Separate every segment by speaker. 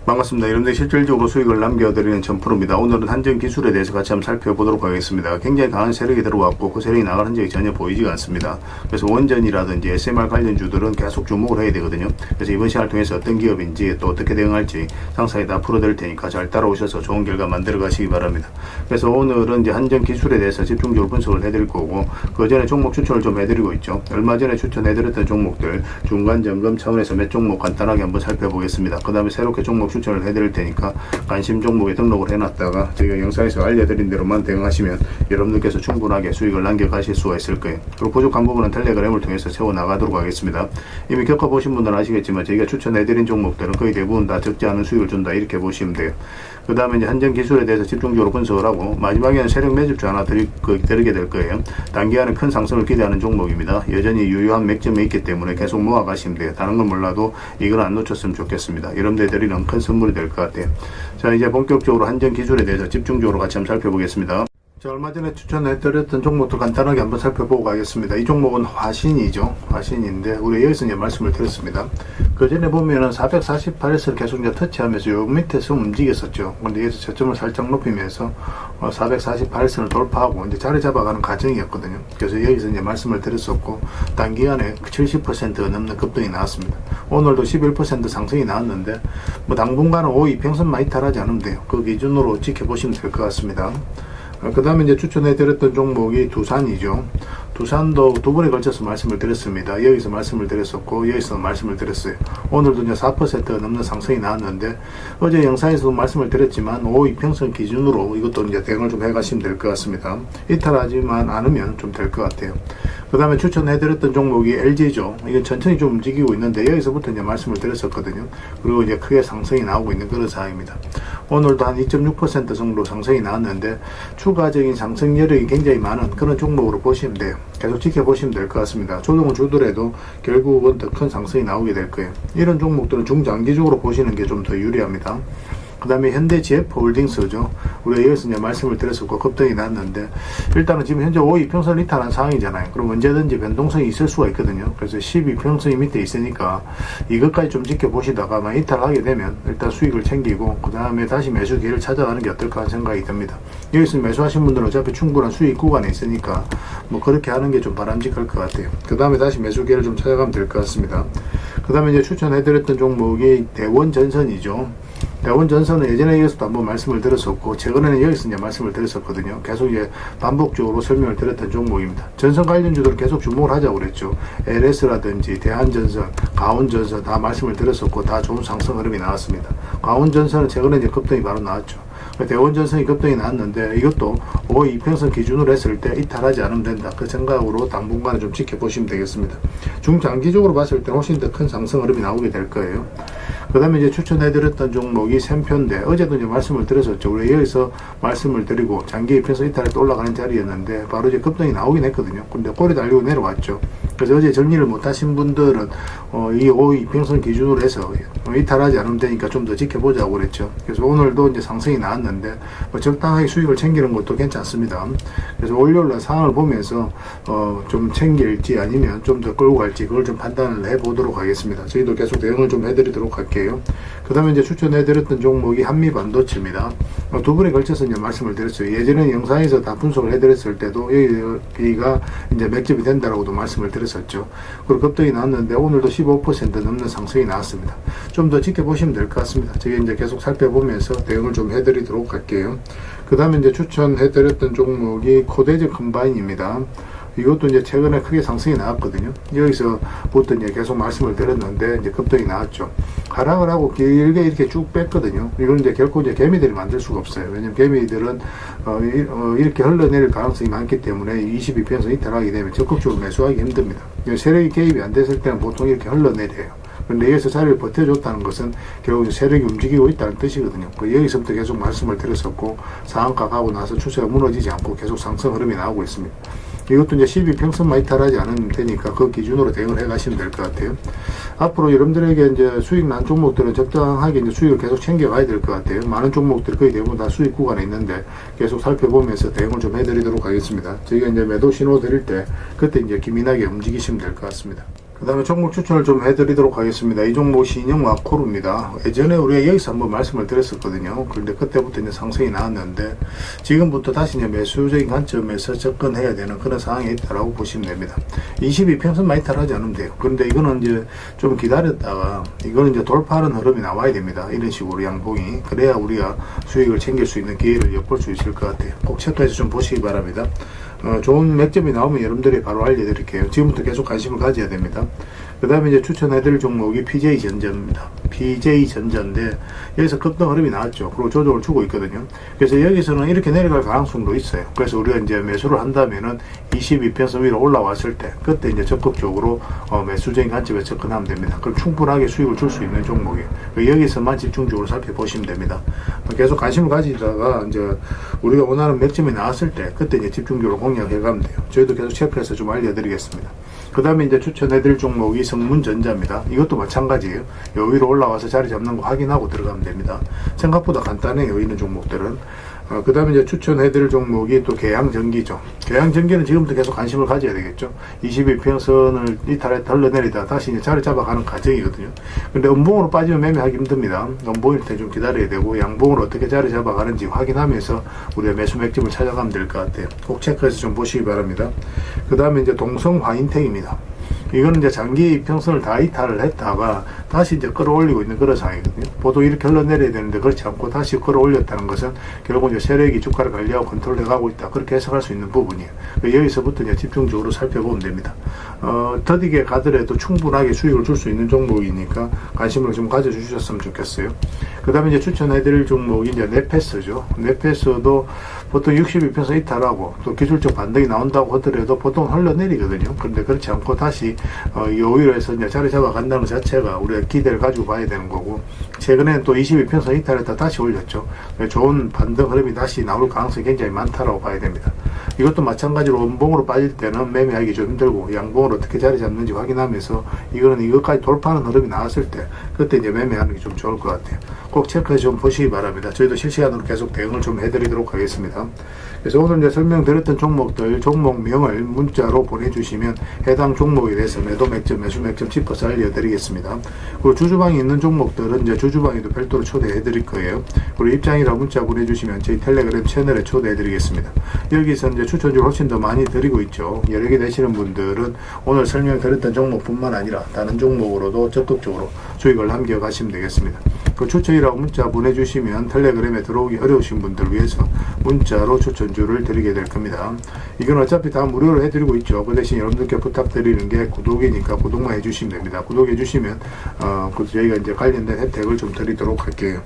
Speaker 1: 반갑습니다. 여러분들 실질적으로 수익을 남겨드리는 전프로입니다. 오늘은 한전 기술에 대해서 같이 한번 살펴보도록 하겠습니다. 굉장히 강한 세력이 들어왔고 그 세력이 나갈 흔적이 전혀 보이지가 않습니다. 그래서 원전이라든지 SMR 관련주들은 계속 주목을 해야 되거든요. 그래서 이번 시간을 통해서 어떤 기업인지 또 어떻게 대응할지 상세히 다 풀어드릴 테니까 잘 따라오셔서 좋은 결과 만들어 가시기 바랍니다. 그래서 오늘은 이제 한전 기술에 대해서 집중적으로 분석을 해드릴 거고, 그 전에 종목 추천을 좀 해드리고 있죠. 얼마 전에 추천해드렸던 종목들 중간 점검 차원에서 몇 종목 간단하게 한번 살펴보겠습니다. 그 다음에 새롭게 종목 추천을 해드릴 테니까 관심 종목에 등록을 해놨다가 저희가 영상에서 알려드린 대로만 대응하시면 여러분들께서 충분하게 수익을 남겨가실 수가 있을 거예요. 그리고 부족한 부분은 텔레그램을 통해서 채워나가도록 하겠습니다. 이미 겪어보신 분들은 아시겠지만 저희가 추천해드린 종목들은 거의 대부분 다 적지 않은 수익을 준다, 이렇게 보시면 돼요. 그 다음에 이제 한전 기술에 대해서 집중적으로 분석을 하고, 마지막에는 세력 매집주 하나 드리게 될 거예요. 단기간에 큰 상승을 기대하는 종목입니다. 여전히 유효한 맥점이 있기 때문에 계속 모아가시면 돼요. 다른 건 몰라도 이걸 안 놓쳤으면 좋겠습니다. 여러분들 드리는 큰 선물이 될 것 같아요. 자, 이제 본격적으로 한전 기술에 대해서 집중적으로 같이 한번 살펴보겠습니다. 자, 얼마 전에 추천해드렸던 종목도 간단하게 한번 살펴보고 가겠습니다. 이 종목은 화신이죠. 화신인데 우리 여기서 이제 말씀을 드렸습니다. 그 전에 보면은 448에서 계속 이제 터치하면서 요 밑에서 움직였었죠. 근데 여기서 저점을 살짝 높이면서 448선을 돌파하고 이제 자리 잡아가는 과정이었거든요. 그래서 여기서 이제 말씀을 드렸었고, 단기간에 70%가 넘는 급등이 나왔습니다. 오늘도 11% 상승이 나왔는데 뭐 당분간은 5 이평선만 이탈하지 않으면 돼요. 그 기준으로 지켜보시면 될 것 같습니다. 그 다음에 이제 추천해드렸던 종목이 두산이죠. 두산도 두 번에 걸쳐서 말씀을 드렸습니다. 여기서 말씀을 드렸었고, 여기서 말씀을 드렸어요. 오늘도 이제 4%가 넘는 상승이 나왔는데, 어제 영상에서도 말씀을 드렸지만 5 이평선 기준으로 이것도 이제 대응을 좀 해가시면 될 것 같습니다. 이탈하지만 않으면 좀 될 것 같아요. 그 다음에 추천해드렸던 종목이 LG죠. 이건 천천히 좀 움직이고 있는데 여기서부터 이제 말씀을 드렸었거든요. 그리고 이제 크게 상승이 나오고 있는 그런 상황입니다. 오늘도 한 2.6% 정도 상승이 나왔는데 추가적인 상승 여력이 굉장히 많은 그런 종목으로 보시면 돼요. 계속 지켜보시면 될 것 같습니다. 조정을 주더라도 결국은 더 큰 상승이 나오게 될 거예요. 이런 종목들은 중장기적으로 보시는 게 좀 더 유리합니다. 그 다음에 현대 GF홀딩스죠. 우리가 여기서 이제 말씀을 드렸었고 급등이 났는데, 일단은 지금 현재 5 이평선을 이탈한 상황이잖아요. 그럼 언제든지 변동성이 있을 수가 있거든요. 그래서 10 이평선이 밑에 있으니까 이것까지 좀 지켜보시다가 만 이탈하게 되면 일단 수익을 챙기고 그 다음에 다시 매수 기회를 찾아가는 게 어떨까 하는 생각이 듭니다. 여기서 매수하신 분들은 어차피 충분한 수익 구간에 있으니까 뭐 그렇게 하는 게 좀 바람직할 것 같아요. 그 다음에 다시 매수 기회를 좀 찾아가면 될 것 같습니다. 그 다음에 이제 추천해드렸던 종목이 대원전선이죠. 대원전선은 예전에 여기서도 한번 말씀을 드렸었고, 최근에는 여기서 이제 말씀을 드렸었거든요. 계속 이제 반복적으로 설명을 드렸던 종목입니다. 전선 관련주들은 계속 주목을 하자고 그랬죠. LS라든지 대한전선, 가온전선 다 말씀을 드렸었고, 다 좋은 상승 흐름이 나왔습니다. 가온전선은 최근에 이제 급등이 바로 나왔죠. 대원전선이 급등이 나왔는데 이것도 5 이평선 기준으로 했을 때 이탈하지 않으면 된다, 그 생각으로 당분간은 좀 지켜보시면 되겠습니다. 중장기적으로 봤을 때 훨씬 더 큰 상승 흐름이 나오게 될 거예요. 그 다음에 이제 추천해드렸던 종목이 샘표인데, 어제도 이제 말씀을 드렸었죠. 우리 여기서 말씀을 드리고 장기 이평선 이탈에 또 올라가는 자리였는데 바로 이제 급등이 나오긴 했거든요. 근데 꼬리 달리고 내려왔죠. 그래서 어제 정리를 못하신 분들은 이 5 이평선 기준으로 해서 이탈하지 않으면 되니까 좀 더 지켜보자고 그랬죠. 그래서 오늘도 이제 상승이 나왔는데 적당하게 수익을 챙기는 것도 괜찮습니다. 그래서 월요일날 상황을 보면서 좀 챙길지 아니면 좀 더 끌고 갈지 그걸 좀 판단을 해보도록 하겠습니다. 저희도 계속 대응을 좀 해드리도록 할게요. 그 다음에 이제 추천해드렸던 종목이 한미반도체입니다. 두 번에 걸쳐서 이제 말씀을 드렸어요. 예전에 영상에서 다 분석을 해드렸을 때도 여기가 이제 맥집이 된다라고도 말씀을 드렸었죠. 그리고 급등이 나왔는데 오늘도 15% 넘는 상승이 나왔습니다. 좀 더 지켜보시면 될 것 같습니다. 저희 이제 계속 살펴보면서 대응을 좀 해드리도록 할게요. 그 다음에 이제 추천해드렸던 종목이 코데즈 컴바인입니다. 이것도 이제 최근에 크게 상승이 나왔거든요. 여기서부터 이제 계속 말씀을 드렸는데 이제 급등이 나왔죠. 하락을 하고 길게 이렇게 쭉 뺐거든요. 이건 이제 결코 이제 개미들이 만들 수가 없어요. 왜냐면 개미들은 이렇게 흘러내릴 가능성이 많기 때문에 22편에서 이탈하게 되면 적극적으로 매수하기 힘듭니다. 세력이 개입이 안 됐을 때는 보통 이렇게 흘러내려요. 근데 여기서 자리를 버텨줬다는 것은 결국 세력이 움직이고 있다는 뜻이거든요. 여기서부터 계속 말씀을 드렸었고, 상한가 가고 나서 추세가 무너지지 않고 계속 상승 흐름이 나오고 있습니다. 이것도 이제 12평선만 이탈하지 않으면 되니까 그 기준으로 대응을 해 가시면 될 것 같아요. 앞으로 여러분들에게 이제 수익 난 종목들은 적당하게 이제 수익을 계속 챙겨가야 될 것 같아요. 많은 종목들 거의 대부분 다 수익 구간에 있는데 계속 살펴보면서 대응을 좀 해드리도록 하겠습니다. 저희가 이제 매도 신호 드릴 때 그때 이제 기민하게 움직이시면 될 것 같습니다. 그 다음에 종목 추천을 좀 해드리도록 하겠습니다. 이 종목 신형 와코르입니다. 예전에 우리가 여기서 한번 말씀을 드렸었거든요. 그런데 그때부터 이제 상승이 나왔는데 지금부터 다시 이제 매수적인 관점에서 접근해야 되는 그런 상황이 있다라고 보시면 됩니다. 22평선 많이 탈하지 않으면 돼요. 그런데 이거는 이제 좀 기다렸다가 이거는 이제 돌파하는 흐름이 나와야 됩니다. 이런 식으로 양봉이. 그래야 우리가 수익을 챙길 수 있는 기회를 엿볼 수 있을 것 같아요. 꼭 체크해서 좀 보시기 바랍니다. 좋은 맥점이 나오면 여러분들이 바로 알려드릴게요. 지금부터 계속 관심을 가져야 됩니다. 그 다음에 이제 추천해드릴 종목이 PJ전자입니다. PJ전자인데 여기서 급등 흐름이 나왔죠. 그리고 조정을 주고 있거든요. 그래서 여기서는 이렇게 내려갈 가능성도 있어요. 그래서 우리가 이제 매수를 한다면은 22평선 위로 올라왔을 때 그때 이제 적극적으로 매수적인 관점에 접근하면 됩니다. 그럼 충분하게 수익을 줄 수 있는 종목이에요. 여기서만 집중적으로 살펴보시면 됩니다. 계속 관심을 가지다가 이제 우리가 원하는 맥점이 나왔을 때 그때 이제 집중적으로 공략해 가면 돼요. 저희도 계속 체크해서 좀 알려드리겠습니다. 그 다음에 이제 추천해드릴 종목이 성문전자입니다. 이것도 마찬가지예요. 여기로 올라와서 자리 잡는 거 확인하고 들어가면 됩니다. 생각보다 간단해요. 이런 종목들은. 그 다음에 이제 추천해드릴 종목이 또 계양전기죠. 계양전기는 지금부터 계속 관심을 가져야 되겠죠. 22평선을 이탈에 덜러내리다 다시 이제 자리 잡아가는 과정이거든요. 근데 음봉으로 빠지면 매매하기 힘듭니다. 음봉일 때 좀 기다려야 되고 양봉으로 어떻게 자리 잡아가는지 확인하면서 우리가 매수 맥점을 찾아가면 될 것 같아요. 꼭 체크해서 좀 보시기 바랍니다. 그 다음에 이제 동성화인텍입니다. 이거는 이제 장기 이평선을 다 이탈을 했다가 다시 이제 끌어올리고 있는 그런 상황이거든요. 보통 이렇게 흘러내려야 되는데 그렇지 않고 다시 끌어올렸다는 것은 결국 이제 세력이 주가를 관리하고 컨트롤해 가고 있다. 그렇게 해석할 수 있는 부분이에요. 여기서부터 이제 집중적으로 살펴보면 됩니다. 더디게 가더라도 충분하게 수익을 줄 수 있는 종목이니까 관심을 좀 가져주셨으면 좋겠어요. 그 다음에 이제 추천해드릴 종목이 이제 네페스죠. 네페스도 보통 62평선 이탈하고 또 기술적 반등이 나온다고 하더라도 보통 흘러내리거든요. 그런데 그렇지 않고 다시 여기로 해서 이제 자리 잡아간다는 것 자체가 우리가 기대를 가지고 봐야 되는 거고, 최근에는 또 22평선 이탈했다 다시 올렸죠. 좋은 반등 흐름이 다시 나올 가능성이 굉장히 많다라고 봐야 됩니다. 이것도 마찬가지로 음봉으로 빠질 때는 매매하기 좀 힘들고 양봉으로 어떻게 자리 잡는지 확인하면서 이거는 이것까지 돌파하는 흐름이 나왔을 때 그때 이제 매매하는 게 좀 좋을 것 같아요. 꼭 체크해서 좀 보시기 바랍니다. 저희도 실시간으로 계속 대응을 좀 해드리도록 하겠습니다. 그래서 오늘 이제 설명드렸던 종목들 종목명을 문자로 보내주시면 해당 종목에 대해서 매도 맥점, 매수 맥점 짚어서 알려드리겠습니다. 그리고 주주방이 있는 종목들은 이제 주주방에도 별도로 초대해드릴 거예요. 그리고 입장이라 문자 보내주시면 저희 텔레그램 채널에 초대해드리겠습니다. 여기서 이제 추천주를 훨씬 더 많이 드리고 있죠. 여러 개 되시는 분들은 오늘 설명드렸던 종목뿐만 아니라 다른 종목으로도 적극적으로 수익을 남겨가시면 되겠습니다. 그 추천이라고 문자 보내주시면 텔레그램에 들어오기 어려우신 분들 위해서 문자로 추천주를 드리게 될 겁니다. 이건 어차피 다 무료로 해드리고 있죠. 그 대신 여러분들께 부탁드리는 게 구독이니까 구독만 해주시면 됩니다. 구독해주시면 저희가 이제 관련된 혜택을 좀 드리도록 할게요.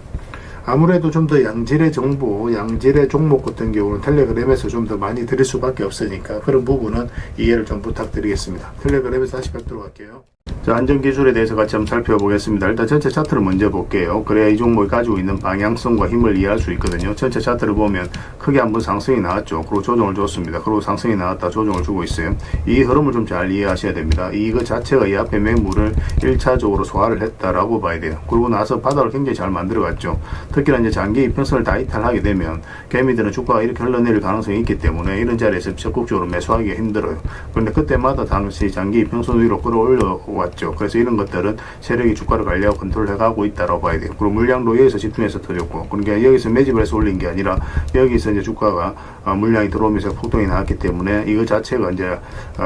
Speaker 1: 아무래도 좀 더 양질의 정보, 양질의 종목 같은 경우는 텔레그램에서 좀 더 많이 드릴 수밖에 없으니까 그런 부분은 이해를 좀 부탁드리겠습니다. 텔레그램에서 다시 뵙도록 할게요. 자, 안전기술에 대해서 같이 한번 살펴보겠습니다. 일단 전체 차트를 먼저 볼게요. 그래야 이 종목이 가지고 있는 방향성과 힘을 이해할 수 있거든요. 전체 차트를 보면 크게 한번 상승이 나왔죠. 그리고 조정을 줬습니다. 그리고 상승이 나왔다 조정을 주고 있어요. 이 흐름을 좀 잘 이해하셔야 됩니다. 이거 자체가 이 앞에 매물을 1차적으로 소화를 했다라고 봐야 돼요. 그러고 나서 바닥을 굉장히 잘 만들어갔죠. 특히나 이제 장기 이평선을 다 이탈하게 되면 개미들은 주가가 이렇게 흘러내릴 가능성이 있기 때문에 이런 자리에서 적극적으로 매수하기가 힘들어요. 그런데 그때마다 당시 장기 이평선 위로 끌어올려왔죠. 그래서 이런 것들은 세력이 주가를 관리하고 컨트롤해가고 있다고 봐야 돼요. 그리고 물량도 여기서 집중해서 터졌고, 그러니까 여기서 매집을 해서 올린 게 아니라 여기서 이제 주가가 물량이 들어오면서 폭동이 나왔기 때문에 이거 자체가 이제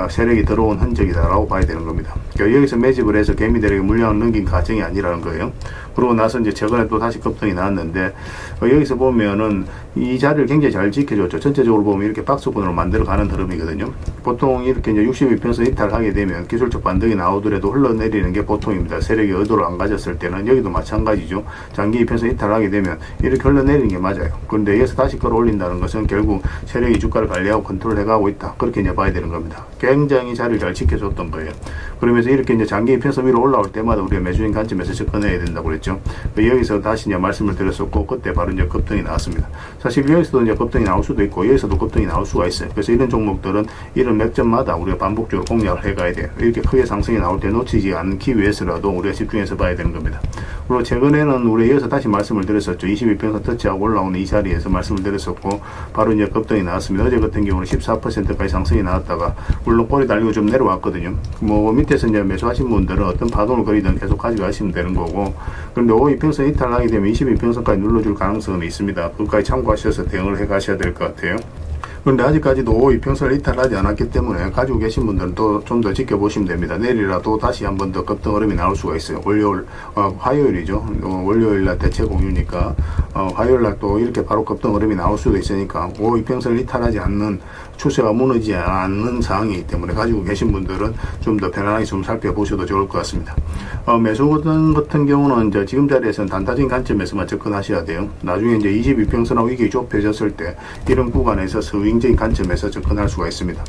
Speaker 1: 세력이 들어온 흔적이다라고 봐야 되는 겁니다. 그러니까 여기서 매집을 해서 개미들에게 물량을 넘긴 과정이 아니라는 거예요. 그러고 나서 이제 최근에 또 다시 급등이 나왔는데 여기서 보면은 이 자리를 굉장히 잘 지켜줬죠. 전체적으로 보면 이렇게 박스권으로 만들어가는 흐름이거든요. 보통 이렇게 이제 62평선 이탈하게 되면 기술적 반등이 나오더라도 흘러내리는 게 보통입니다. 세력이 의도를 안 가졌을 때는 여기도 마찬가지죠. 장기 이평선 이탈하게 되면 이렇게 흘러내리는 게 맞아요. 그런데 여기서 다시 끌어올린다는 것은 결국 세력이 주가를 관리하고 컨트롤해가고 있다. 그렇게 이제 봐야 되는 겁니다. 굉장히 자리를 잘 지켜줬던 거예요. 그러면서 이렇게 이제 장기 이평선 위로 올라올 때마다 우리가 매수인 관점에서 접근해야 된다고 그랬죠. 여기서 다시 이제 말씀을 드렸었고 그때 바로 이제 급등이 나왔습니다. 사실 여기서도 이제 급등이 나올 수도 있고 여기서도 급등이 나올 수가 있어요. 그래서 이런 종목들은 이런 맥점마다 우리가 반복적으로 공략을 해가야 돼요. 이렇게 크게 상승이 나올 때 놓치지 않기 위해서라도 우리가 집중해서 봐야 되는 겁니다. 그리고 최근에는 우리 이어서 다시 말씀을 드렸었죠. 22평선 터치하고 올라오는 이 자리에서 말씀을 드렸었고, 바로 이제 급등이 나왔습니다. 어제 같은 경우는 14%까지 상승이 나왔다가 물론 꼬리 달리고 좀 내려왔거든요. 뭐 밑에서 이제 매수하신 분들은 어떤 파동을 그리든 계속 가져가시면 되는 거고, 그런데 52평선 이탈하게 되면 22평선까지 눌러줄 가능성은 있습니다. 그것까지 참고하셔서 대응을 해 가셔야 될 것 같아요. 그런데 아직까지도 이평선을 이탈하지 않았기 때문에 가지고 계신 분들은 또 좀 더 지켜보시면 됩니다. 내일이라도 다시 한 번 더 급등 흐름이 나올 수가 있어요. 화요일이죠. 월요일날 대체 공유니까 화요일날 또 이렇게 바로 급등 흐름이 나올 수도 있으니까 이평선을 이탈하지 않는, 추세가 무너지지 않는 상황이기 때문에 가지고 계신 분들은 좀 더 편안하게 좀 살펴보셔도 좋을 것 같습니다. 매수 같은 경우는 이제 지금 자리에서는 단타적인 관점에서만 접근하셔야 돼요. 나중에 이제 22평선하고 위격이 좁혀졌을 때 이런 구간에서 스윙적인 관점에서 접근할 수가 있습니다.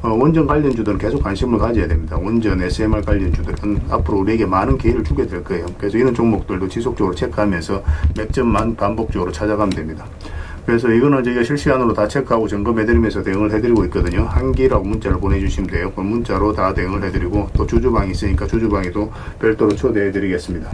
Speaker 1: 원전 관련주들은 계속 관심을 가져야 됩니다. 원전, SMR 관련주들은 앞으로 우리에게 많은 기회를 주게 될 거예요. 그래서 이런 종목들도 지속적으로 체크하면서 맥점만 반복적으로 찾아가면 됩니다. 그래서 이거는 저희가 실시간으로 다 체크하고 점검해드리면서 대응을 해드리고 있거든요. 한기라고 문자를 보내주시면 돼요. 그 문자로 다 대응을 해드리고, 또 주주방이 있으니까 주주방에도 별도로 초대해드리겠습니다.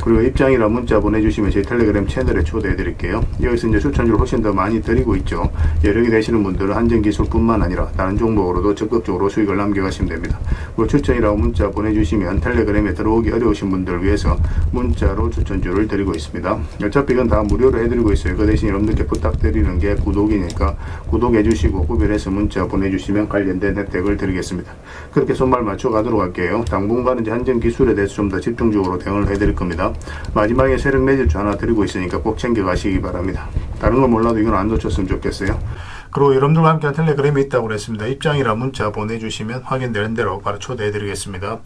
Speaker 1: 그리고 입장이라 문자 보내주시면 제 텔레그램 채널에 초대해드릴게요. 여기서 이제 추천주를 훨씬 더 많이 드리고 있죠. 여력이 되시는 분들은 한전기술뿐만 아니라 다른 종목으로도 적극적으로 수익을 남겨가시면 됩니다. 그리고 추천이라고 문자 보내주시면 텔레그램에 들어오기 어려우신 분들을 위해서 문자로 추천주를 드리고 있습니다. 어차피 이건 다 무료로 해드리고 있어요. 그 대신 여러분들께 부탁드리는 게 구독이니까 구독해주시고 구별해서 문자 보내주시면 관련된 혜택을 드리겠습니다. 그렇게 손발 맞춰 가도록 할게요. 당분간은 이제 한전기술에 대해서 좀 더 집중적으로 대응을 해드릴 겁니다. 마지막에 세력 매집주 하나 드리고 있으니까 꼭 챙겨 가시기 바랍니다. 다른 건 몰라도 이건 안 놓쳤으면 좋겠어요. 그리고 여러분들과 함께 텔레그램이 있다고 그랬습니다. 입장이라 문자 보내주시면 확인되는 대로 바로 초대해드리겠습니다.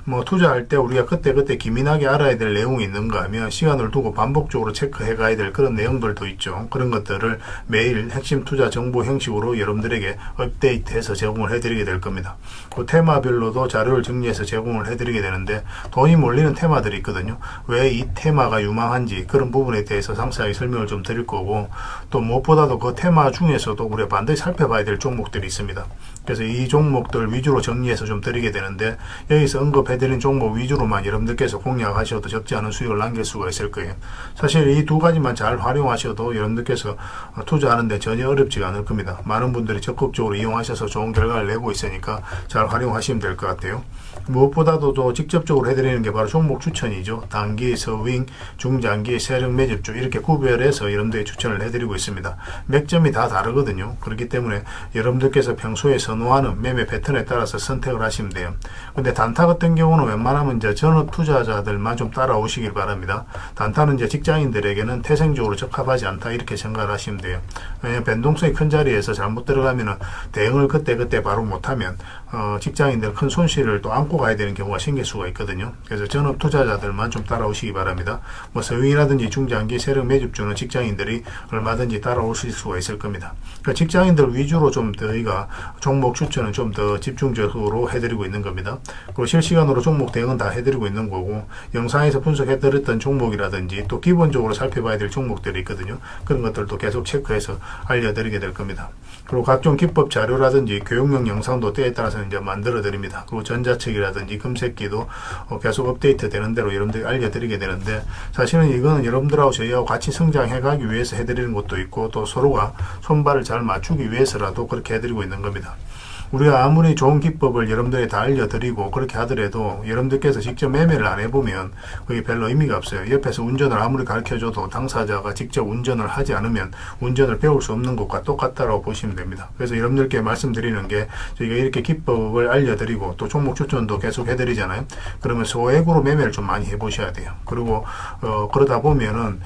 Speaker 1: 뭐 투자할 때 우리가 그때 기민하게 알아야 될 내용이 있는가 하면 시간을 두고 반복적으로 체크해 가야 될 그런 내용들도 있죠. 그런 것들을 매일 핵심 투자 정보 형식으로 여러분들에게 업데이트해서 제공을 해드리게 될 겁니다. 그 테마별로도 자료를 정리해서 제공을 해드리게 되는데, 돈이 몰리는 테마들이 있거든요. 왜 이 테마가 유망한지 그런 부분에 대해서 상세하게 설명을 좀 드릴 거고, 또 무엇보다도 그 테마 중에서도 우리가 반드시 살펴봐야 될 종목들이 있습니다. 그래서 이 종목들 위주로 정리해서 좀 드리게 되는데, 여기서 언급해드린 종목 위주로만 여러분들께서 공략하셔도 적지 않은 수익을 남길 수가 있을 거예요. 사실 이 두 가지만 잘 활용하셔도 여러분들께서 투자하는데 전혀 어렵지가 않을 겁니다. 많은 분들이 적극적으로 이용하셔서 좋은 결과를 내고 있으니까 잘 활용하시면 될 것 같아요. 무엇보다도 또 직접적으로 해드리는 게 바로 종목 추천이죠. 단기, 서윙, 중장기, 세력 매집주 이렇게 구별해서 여러분들이 추천을 해드리고 있습니다. 맥점이 다 다르거든요. 그렇기 때문에 여러분들께서 평소에 선호하는 매매 패턴에 따라서 선택을 하시면 돼요. 근데 단타 같은 경우는 웬만하면 이제 전업 투자자들만 좀 따라오시길 바랍니다. 단타는 이제 직장인들에게는 태생적으로 적합하지 않다 이렇게 생각을 하시면 돼요. 왜냐하면 변동성이 큰 자리에서 잘못 들어가면은 대응을 그때 바로 못하면 직장인들 큰 손실을 또 안고 가야 되는 경우가 생길 수가 있거든요. 그래서 전업 투자자들만 좀 따라오시기 바랍니다. 뭐 서윙이라든지 중장기 세력 매집주는 직장인들이 얼마든지 따라오실 수가 있을 겁니다. 그러니까 직장인들 위주로 좀 저희가 종목 추천은 좀 더 집중적으로 해드리고 있는 겁니다. 그리고 실시간으로 종목 대응은 다 해드리고 있는 거고, 영상에서 분석해드렸던 종목이라든지 또 기본적으로 살펴봐야 될 종목들이 있거든요. 그런 것들도 계속 체크해서 알려드리게 될 겁니다. 그리고 각종 기법 자료라든지 교육용 영상도 때에 따라서는 이제 만들어 드립니다. 그리고 전자책이라든지 금색기도 계속 업데이트 되는 대로 여러분들이 알려드리게 되는데, 사실은 이거는 여러분들하고 저희하고 같이 성장해 가기 위해서 해드리는 것도 있고, 또 서로가 손발을 잘 맞추기 위해서라도 그렇게 해드리고 있는 겁니다. 우리가 아무리 좋은 기법을 여러분들이 다 알려드리고 그렇게 하더라도 여러분들께서 직접 매매를 안 해보면 그게 별로 의미가 없어요. 옆에서 운전을 아무리 가르쳐줘도 당사자가 직접 운전을 하지 않으면 운전을 배울 수 없는 것과 똑같다고 보시면 됩니다. 그래서 여러분들께 말씀드리는 게, 저희가 이렇게 기법을 알려드리고 또 종목 추천도 계속 해드리잖아요. 그러면 소액으로 매매를 좀 많이 해보셔야 돼요. 그리고 그러다 보면은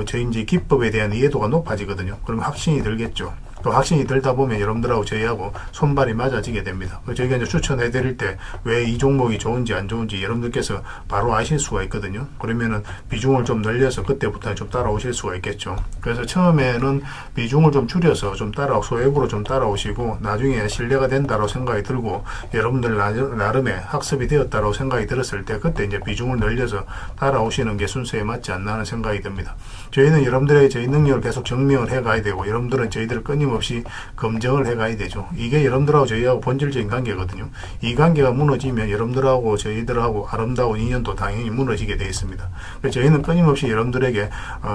Speaker 1: 저희 이제 기법에 대한 이해도가 높아지거든요. 그러면 확신이 들겠죠. 또 확신이 들다 보면 여러분들하고 저희하고 손발이 맞아지게 됩니다. 저희가 이제 추천해 드릴 때 왜 이 종목이 좋은지 안 좋은지 여러분들께서 바로 아실 수가 있거든요. 그러면은 비중을 좀 늘려서 그때부터는 좀 따라오실 수가 있겠죠. 그래서 처음에는 비중을 좀 줄여서 좀 소액으로 좀 따라오시고, 나중에 신뢰가 된다고 생각이 들고 여러분들 나름의 학습이 되었다고 생각이 들었을 때 그때 이제 비중을 늘려서 따라오시는 게 순서에 맞지 않나 하는 생각이 듭니다. 저희는 여러분들의 저희 능력을 계속 증명을 해 가야 되고, 여러분들은 저희들을 끊임없이 끊임없이 검증을 해가야 되죠. 이게 여러분들하고 저희하고 본질적인 관계거든요. 이 관계가 무너지면 여러분들하고 저희들하고 아름다운 인연도 당연히 무너지게 되어 있습니다. 그래서 저희는 끊임없이 여러분들에게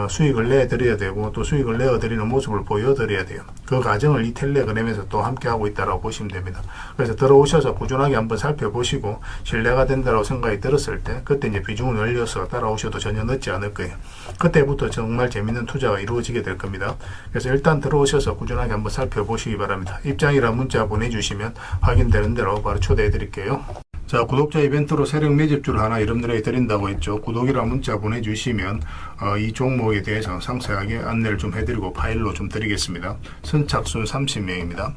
Speaker 1: 수익을 내드려야 되고 또 수익을 내어드리는 모습을 보여드려야 돼요. 그 과정을 이 텔레그램에서 또 함께하고 있다고 보시면 됩니다. 그래서 들어오셔서 꾸준하게 한번 살펴보시고 신뢰가 된다고 생각이 들었을 때 그때 이제 비중을 늘려서 따라오셔도 전혀 늦지 않을 거예요. 그때부터 정말 재밌는 투자가 이루어지게 될 겁니다. 그래서 일단 들어오셔서 꾸준하게 한번 살펴보시기 바랍니다. 입장이란 문자 보내주시면 확인되는 대로 바로 초대해 드릴게요. 자, 구독자 이벤트로 세력 매집주를 하나 여러분들에게 드린다고 했죠. 구독이란 문자 보내주시면 이 종목에 대해서 상세하게 안내를 좀 해드리고 파일로 좀 드리겠습니다. 선착순 30명입니다.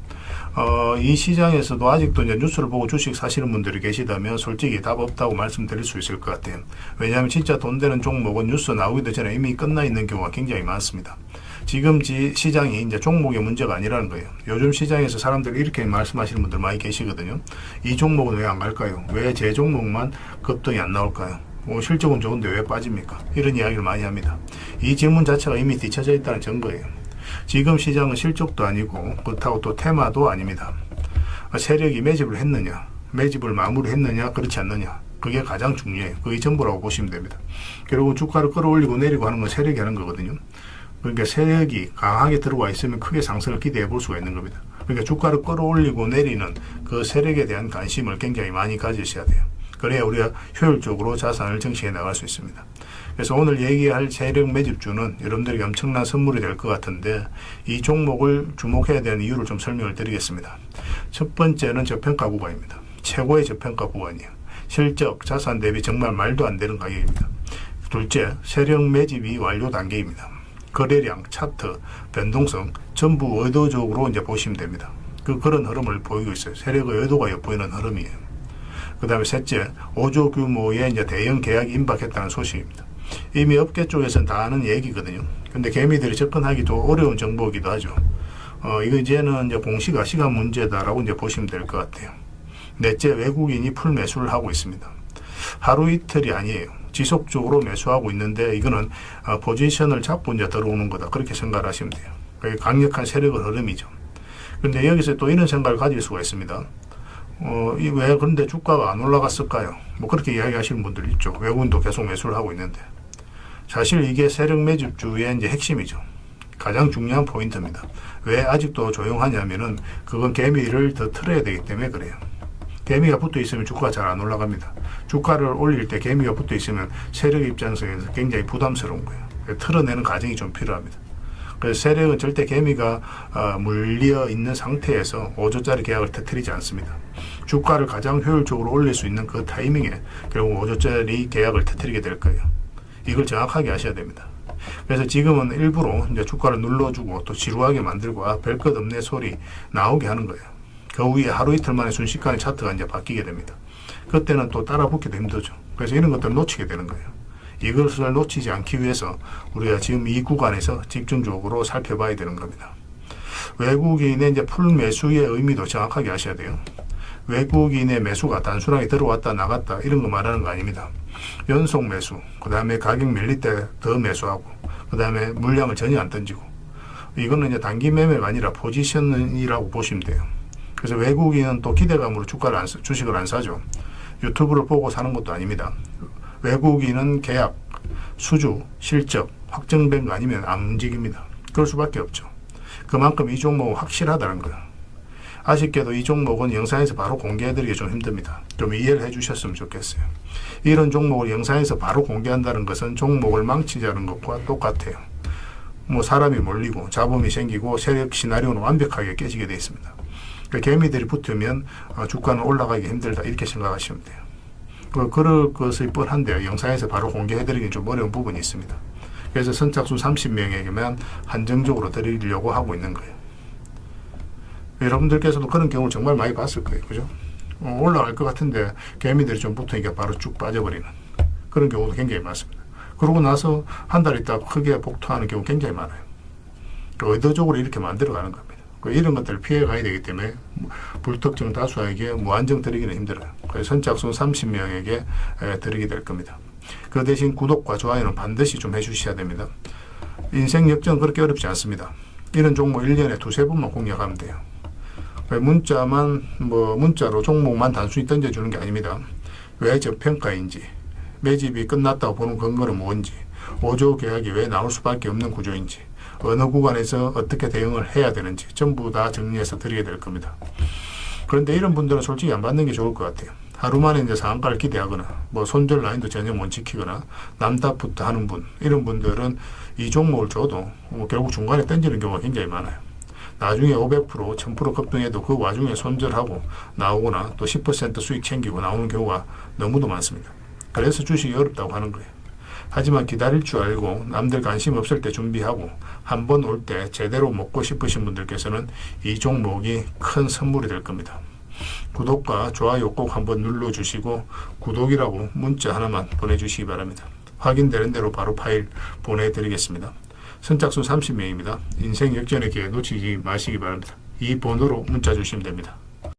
Speaker 1: 이 시장에서도 아직도 이제 뉴스를 보고 주식 사시는 분들이 계시다면 솔직히 답 없다고 말씀드릴 수 있을 것 같아요. 왜냐하면 진짜 돈 되는 종목은 뉴스 나오기도 전에 이미 끝나 있는 경우가 굉장히 많습니다. 지금 시장이 이제 종목의 문제가 아니라는 거예요. 요즘 시장에서 사람들이 이렇게 말씀하시는 분들 많이 계시거든요. 이 종목은 왜 안 갈까요? 왜 제 종목만 급등이 안 나올까요? 실적은 좋은데 왜 빠집니까? 이런 이야기를 많이 합니다. 이 질문 자체가 이미 뒤쳐져 있다는 증거예요. 지금 시장은 실적도 아니고 그렇다고 또 테마도 아닙니다. 세력이 매집을 했느냐, 매집을 마무리했느냐, 그렇지 않느냐, 그게 가장 중요해요. 그게 전부라고 보시면 됩니다. 결국은 주가를 끌어올리고 내리고 하는 건 세력이 하는 거거든요. 그러니까 세력이 강하게 들어와 있으면 크게 상승을 기대해 볼 수가 있는 겁니다. 그러니까 주가를 끌어올리고 내리는 그 세력에 대한 관심을 굉장히 많이 가지셔야 돼요. 그래야 우리가 효율적으로 자산을 증식해 나갈 수 있습니다. 그래서 오늘 얘기할 세력 매집주는 여러분들에게 엄청난 선물이 될 것 같은데 이 종목을 주목해야 되는 이유를 좀 설명을 드리겠습니다. 첫 번째는 저평가 구간입니다. 최고의 저평가 구간이에요. 실적, 자산 대비 정말 말도 안 되는 가격입니다. 둘째, 세력 매집이 완료 단계입니다. 거래량, 차트, 변동성 전부 의도적으로 이제 보시면 됩니다. 그런 흐름을 보이고 있어요. 세력의 의도가 엿보이는 흐름이에요. 그 다음에 셋째, 5조 규모의 이제 대형 계약이 임박했다는 소식입니다. 이미 업계 쪽에서는 다 아는 얘기거든요. 근데 개미들이 접근하기 좀 어려운 정보이기도 하죠. 이거 이제는 이제 공시가 시간 문제다라고 이제 보시면 될 것 같아요. 넷째, 외국인이 풀 매수를 하고 있습니다. 하루 이틀이 아니에요. 지속적으로 매수하고 있는데 이거는 포지션을 잡고 이제 들어오는 거다. 그렇게 생각을 하시면 돼요. 그게 강력한 세력의 흐름이죠. 그런데 여기서 또 이런 생각을 가질 수가 있습니다. 왜 그런데 주가가 안 올라갔을까요? 뭐 그렇게 이야기하시는 분들 있죠. 외국인도 계속 매수를 하고 있는데. 사실 이게 세력 매집주의 이제 핵심이죠. 가장 중요한 포인트입니다. 왜 아직도 조용하냐면은 그건 개미를 더 틀어야 되기 때문에 그래요. 개미가 붙어 있으면 주가가 잘 안 올라갑니다. 주가를 올릴 때 개미가 붙어 있으면 세력 입장에서 굉장히 부담스러운 거예요. 틀어내는 과정이 좀 필요합니다. 그래서 세력은 절대 개미가 물려 있는 상태에서 5조짜리 계약을 터뜨리지 않습니다. 주가를 가장 효율적으로 올릴 수 있는 그 타이밍에 결국 5조짜리 계약을 터뜨리게 될 거예요. 이걸 정확하게 아셔야 됩니다. 그래서 지금은 일부러 이제 주가를 눌러주고 또 지루하게 만들고 별 것 없네 소리 나오게 하는 거예요. 그 후에 하루 이틀 만에 순식간에 차트가 이제 바뀌게 됩니다. 그때는 또 따라 붙기도 힘들죠. 그래서 이런 것들을 놓치게 되는 거예요. 이것을 놓치지 않기 위해서 우리가 지금 이 구간에서 집중적으로 살펴봐야 되는 겁니다. 외국인의 이제 풀 매수의 의미도 정확하게 아셔야 돼요. 외국인의 매수가 단순하게 들어왔다 나갔다 이런 거 말하는 거 아닙니다. 연속 매수, 그 다음에 가격 밀릴 때 더 매수하고, 그 다음에 물량을 전혀 안 던지고, 이거는 이제 단기 매매가 아니라 포지션이라고 보시면 돼요. 그래서 외국인은 또 기대감으로 주식을 안 사죠. 유튜브를 보고 사는 것도 아닙니다. 외국인은 계약, 수주, 실적, 확정된 거 아니면 안 움직입니다. 그럴 수밖에 없죠. 그만큼 이 종목은 확실하다는 거예요. 아쉽게도 이 종목은 영상에서 바로 공개해드리기 좀 힘듭니다. 좀 이해를 해주셨으면 좋겠어요. 이런 종목을 영상에서 바로 공개한다는 것은 종목을 망치자는 것과 똑같아요. 뭐 사람이 몰리고 잡음이 생기고 세력 시나리오는 완벽하게 깨지게 되어 있습니다. 개미들이 붙으면 주가는 올라가기 힘들다 이렇게 생각하시면 돼요. 그럴 것이 뻔한데요. 영상에서 바로 공개해드리기 좀 어려운 부분이 있습니다. 그래서 선착순 30명에게만 한정적으로 드리려고 하고 있는 거예요. 여러분들께서도 그런 경우를 정말 많이 봤을 거예요. 그죠? 올라갈 것 같은데 개미들이 좀 붙으니까 바로 쭉 빠져버리는 그런 경우도 굉장히 많습니다. 그러고 나서 한 달 있다가 크게 복토하는 경우 굉장히 많아요. 의도적으로 이렇게 만들어가는 겁니다. 이런 것들을 피해 가야 되기 때문에 불특정 다수에게 무한정 드리기는 힘들어요. 그래서 선착순 30명에게 드리게 될 겁니다. 그 대신 구독과 좋아요는 반드시 좀 해주셔야 됩니다. 인생 역전은 그렇게 어렵지 않습니다.
Speaker 2: 이런 종목 1년에 두세 번만 공략하면 돼요. 왜 문자로 종목만 단순히 던져주는 게 아닙니다. 왜 저평가인지, 매집이 끝났다고 보는 근거는 뭔지, 5조 계약이 왜 나올 수밖에 없는 구조인지, 어느 구간에서 어떻게 대응을 해야 되는지 전부 다 정리해서 드리게 될 겁니다. 그런데 이런 분들은 솔직히 안 받는 게 좋을 것 같아요. 하루 만에 이제 상한가를 기대하거나 손절 라인도 전혀 못 지키거나 남탓부터 하는 분, 이런 분들은 이 종목을 줘도 결국 중간에 던지는 경우가 굉장히 많아요. 나중에 500%, 1000% 급등해도 그 와중에 손절하고 나오거나 또 10% 수익 챙기고 나오는 경우가 너무도 많습니다. 그래서 주식이 어렵다고 하는 거예요. 하지만 기다릴 줄 알고 남들 관심 없을 때 준비하고 한 번 올 때 제대로 먹고 싶으신 분들께서는 이 종목이 큰 선물이 될 겁니다. 구독과 좋아요 꼭 한번 눌러주시고 구독이라고 문자 하나만 보내주시기 바랍니다. 확인되는 대로 바로 파일 보내드리겠습니다. 선착순 30명입니다. 인생 역전의 기회 놓치지 마시기 바랍니다. 이 번호로 문자 주시면 됩니다.